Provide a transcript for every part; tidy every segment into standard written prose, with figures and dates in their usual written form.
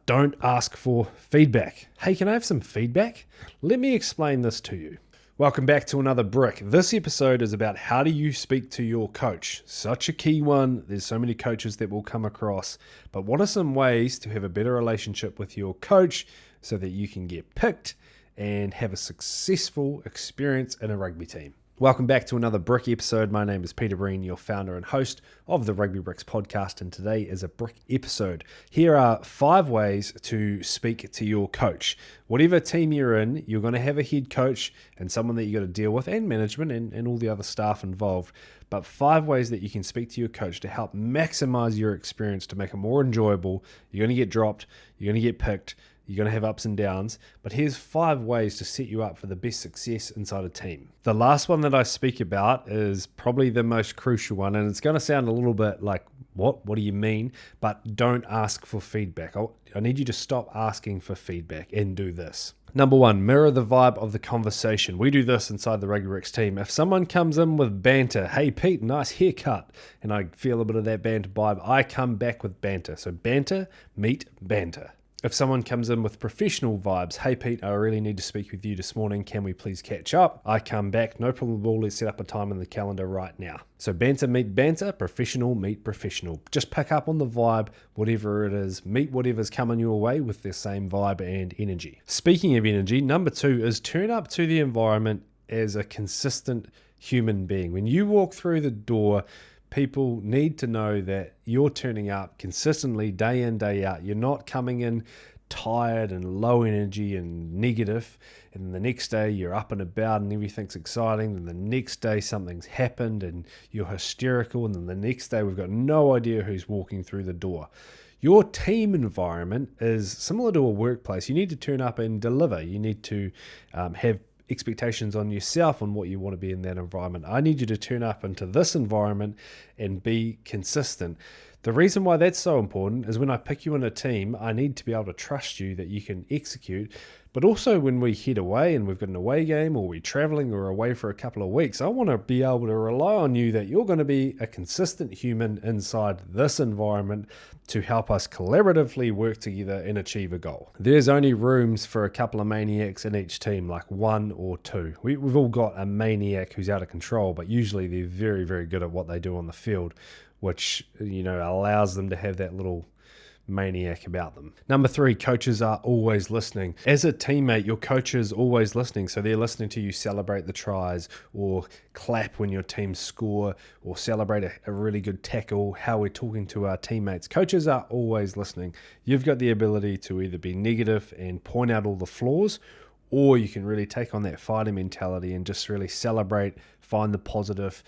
don't ask for feedback. Hey, can I have some feedback? Let me explain this to you. Welcome back to another brick. This episode is about how do you speak to your coach? Such a key one. There's so many coaches that we'll come across. But what are some ways to have a better relationship with your coach so that you can get picked and have a successful experience in a rugby team? Welcome back to another Brick episode. My name is Peter Breen, your founder and host of the Rugby Bricks podcast, and today is a Brick episode. Here are 5 ways to speak to your coach. Whatever team you're in, you're going to have a head coach and someone that you got to deal with, and management and all the other staff involved. But 5 ways that you can speak to your coach to help maximize your experience, to make it more enjoyable. You're going to get dropped, you're going to get picked, you're going to have ups and downs, but here's 5 ways to set you up for the best success inside a team. The last one that I speak about is probably the most crucial one, and it's going to sound a little bit like, what do you mean? But don't ask for feedback. I need you to stop asking for feedback and do this. Number 1, mirror the vibe of the conversation. We do this inside the Rugby Bricks team. If someone comes in with banter, hey Pete, nice haircut, and I feel a bit of that banter vibe, I come back with banter. So banter, meet banter. If someone comes in with professional vibes, hey Pete, I really need to speak with you this morning. Can we please catch up? I come back, no problem at all. Let's set up a time in the calendar right now. So banter meet banter, professional meet professional. Just pick up on the vibe, whatever it is. Meet whatever's coming your way with the same vibe and energy. Speaking of energy, number 2 is turn up to the environment as a consistent human being. When you walk through the door, people need to know that you're turning up consistently day in, day out. You're not coming in tired and low energy and negative, and the next day you're up and about and everything's exciting, and the next day something's happened and you're hysterical, and then the next day we've got no idea who's walking through the door. Your team environment is similar to a workplace. You need to turn up and deliver. You need to have expectations on yourself on what you want to be in that environment. I need you to turn up into this environment and be consistent. The reason why that's so important is when I pick you in a team, I need to be able to trust you that you can execute. But also when we head away and we've got an away game, or we're traveling or away for a couple of weeks, I want to be able to rely on you that you're going to be a consistent human inside this environment to help us collaboratively work together and achieve a goal. There's only rooms for a couple of maniacs in each team, like 1 or 2. We've all got a maniac who's out of control, but usually they're very, very good at what they do on the field, which, allows them to have that little maniac about them. Number 3, coaches are always listening. As a teammate, your coach is always listening. So they're listening to you celebrate the tries, or clap when your team score, or celebrate a really good tackle, how we're talking to our teammates. Coaches are always listening. You've got the ability to either be negative and point out all the flaws, or you can really take on that fighter mentality and just really celebrate, find the positive,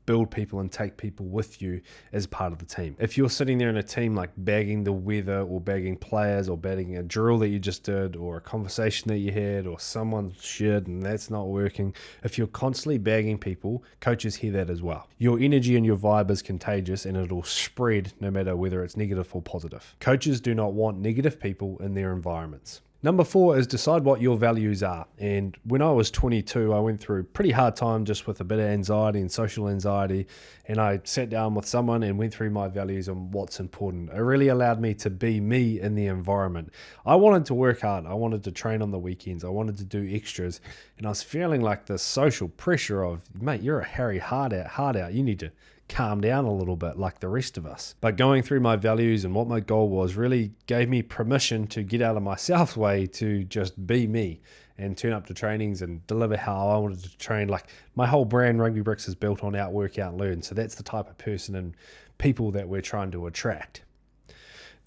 build people and take people with you as part of the team. If you're sitting there in a team like bagging the weather, or bagging players, or bagging a drill that you just did, or a conversation that you had, or someone's shit and that's not working, if you're constantly bagging people, coaches hear that as well. Your energy and your vibe is contagious, and it'll spread no matter whether it's negative or positive. Coaches do not want negative people in their environments. Number 4 is decide what your values are. And when I was 22, I went through a pretty hard time just with a bit of anxiety and social anxiety. And I sat down with someone and went through my values and what's important. It really allowed me to be me in the environment. I wanted to work hard. I wanted to train on the weekends. I wanted to do extras. And I was feeling like the social pressure of, mate, you're a Harry hard out. You need to calm down a little bit like the rest of us. But going through my values and what my goal was really gave me permission to get out of myself's way to just be me and turn up to trainings and deliver how I wanted to train. Like, my whole brand, Rugby Bricks, is built on outwork, outlearn. So that's the type of person and people that we're trying to attract.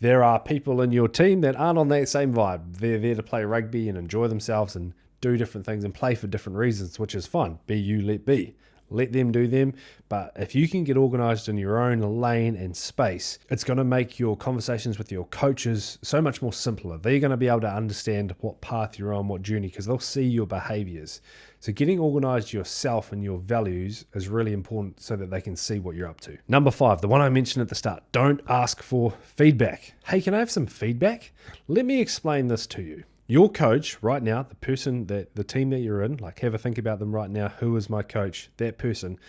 There are people in your team that aren't on that same vibe. They're there to play rugby and enjoy themselves and do different things and play for different reasons, which is fine. Be you, let be. Let them do them. But if you can get organized in your own lane and space, it's going to make your conversations with your coaches so much more simpler. They're going to be able to understand what path you're on, what journey, because they'll see your behaviors. So getting organized yourself and your values is really important so that they can see what you're up to. Number 5, the one I mentioned at the start, don't ask for feedback. Hey, can I have some feedback? Let me explain this to you. Your coach right now, the team that you're in, like, have a think about them right now. Who is my coach? That person.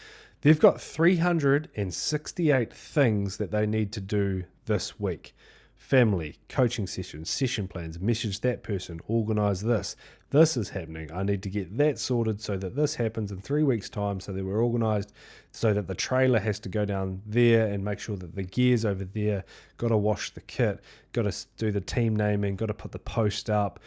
They've got 368 things that they need to do this week. family, coaching sessions, session plans, message that person, organize this. This is happening. I need to get that sorted so that this happens in 3 weeks' time, so that we're organized, so that the trailer has to go down there and make sure that the gear's over there, got to wash the kit, got to do the team naming, got to put the post up.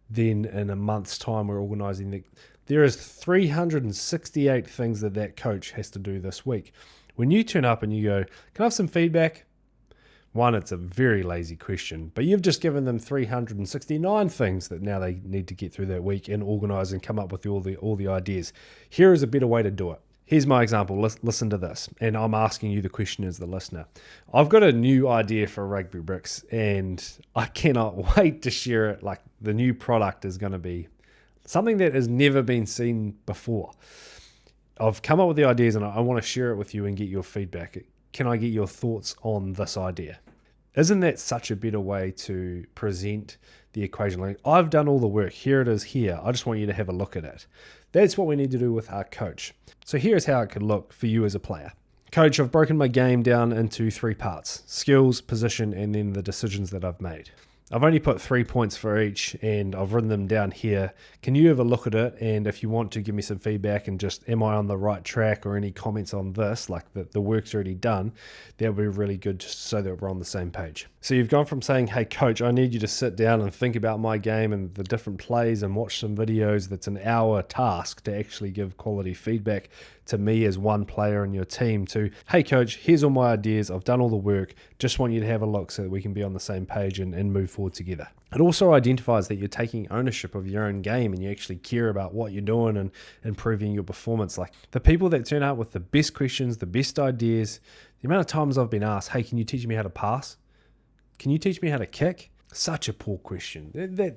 Then in a month's time, we're organizing the... There is 368 things that coach has to do this week. When you turn up and you go, can I have some feedback? One, it's a very lazy question, but you've just given them 369 things that now they need to get through that week and organize and come up with all the ideas. Here is a better way to do it. Here's my example. Listen to this, and I'm asking you the question as the listener. I've got a new idea for Rugby Bricks, and I cannot wait to share it. Like, the new product is going to be something that has never been seen before. I've come up with the ideas, and I want to share it with you and get your feedback. Can I get your thoughts on this idea? Isn't that such a better way to present the equation? Like, I've done all the work. Here it is here. I just want you to have a look at it. That's what we need to do with our coach. So here's how it could look for you as a player. Coach, I've broken my game down into 3 parts: skills, position, and then the decisions that I've made. I've only put 3 points for each, and I've written them down here. Can you have a look at it? And if you want to give me some feedback and just, am I on the right track, or any comments on this, like the work's already done, that would be really good, just so that we're on the same page. So you've gone from saying, hey coach, I need you to sit down and think about my game and the different plays and watch some videos. That's an hour task to actually give quality feedback to me as one player in your team, to, hey coach, here's all my ideas. I've done all the work. Just want you to have a look so that we can be on the same page and move forward together. It also identifies that you're taking ownership of your own game and you actually care about what you're doing and improving your performance. Like, the people that turn out with the best questions, the best ideas, the amount of times I've been asked, hey, can you teach me how to pass? Can you teach me how to kick? Such a poor question.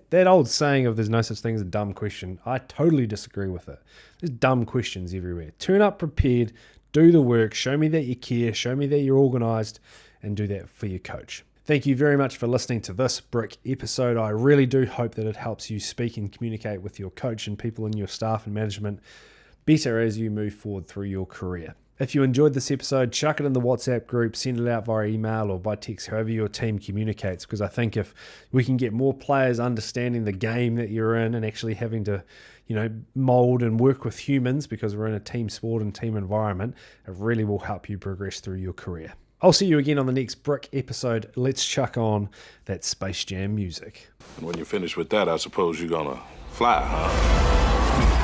That old saying of there's no such thing as a dumb question, I totally disagree with it. There's dumb questions everywhere. Turn up prepared, do the work, show me that you care, show me that you're organized, and do that for your coach. Thank you very much for listening to this Brick episode. I really do hope that it helps you speak and communicate with your coach and people in your staff and management better as you move forward through your career. If you enjoyed this episode, chuck it in the WhatsApp group, send it out via email or by text, however your team communicates, because I think if we can get more players understanding the game that you're in and actually having to, mold and work with humans, because we're in a team sport and team environment, it really will help you progress through your career. I'll see you again on the next Brick episode. Let's chuck on that Space Jam music. And when you're finished with that, I suppose you're gonna fly, huh?